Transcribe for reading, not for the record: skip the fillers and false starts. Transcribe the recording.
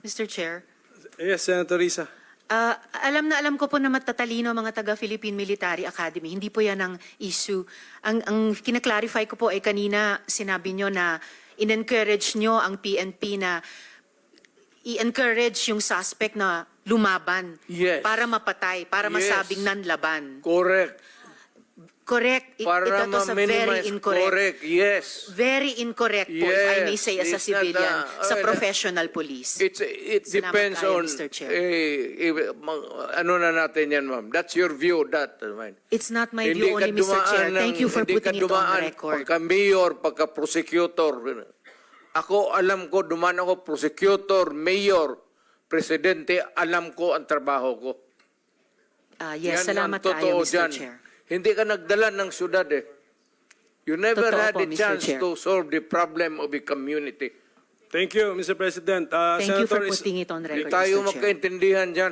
Mr. Chair. Yes, Senator Risa. Alam na alam ko po na matatalino ang mga taga-Philippine Military Academy. Hindi po yan ang issue. Ang kinaklarify ko po ay kanina sinabi nyo na in-encourage nyo ang PNP na i-encourage yung suspect na lumaban. Yes. Para mapatay, para Yes. masabing nanlaban. Correct. Correct. Para That was a very ma-minimize. incorrect. Correct, yes. Very incorrect po, if I may Yes. say, as a It's not civilian, sa a- professional police. It Salamat depends tayo, on, Mr. Chair. ano na natin yan, ma'am. That's your view, that. Ma'am. It's not my view only, Mr. Chair. Thank you for putting it on the record. Pagka-mayor, pagka-prosecutor. Ako, alam ko, dumaan ako, prosecutor, mayor, presidente, alam ko ang trabaho ko. Yes, Yan salamat ang totoo tayo, Mr. dyan. Chair. Hindi ka nagdala ng syudad eh. You never Totoo had po, a Mr. chance Chair. to solve the problem of a community. Thank you, Mr. President. Thank you for Senator putting it on Hindi record, tayo Mr. Chair. magkaintindihan dyan.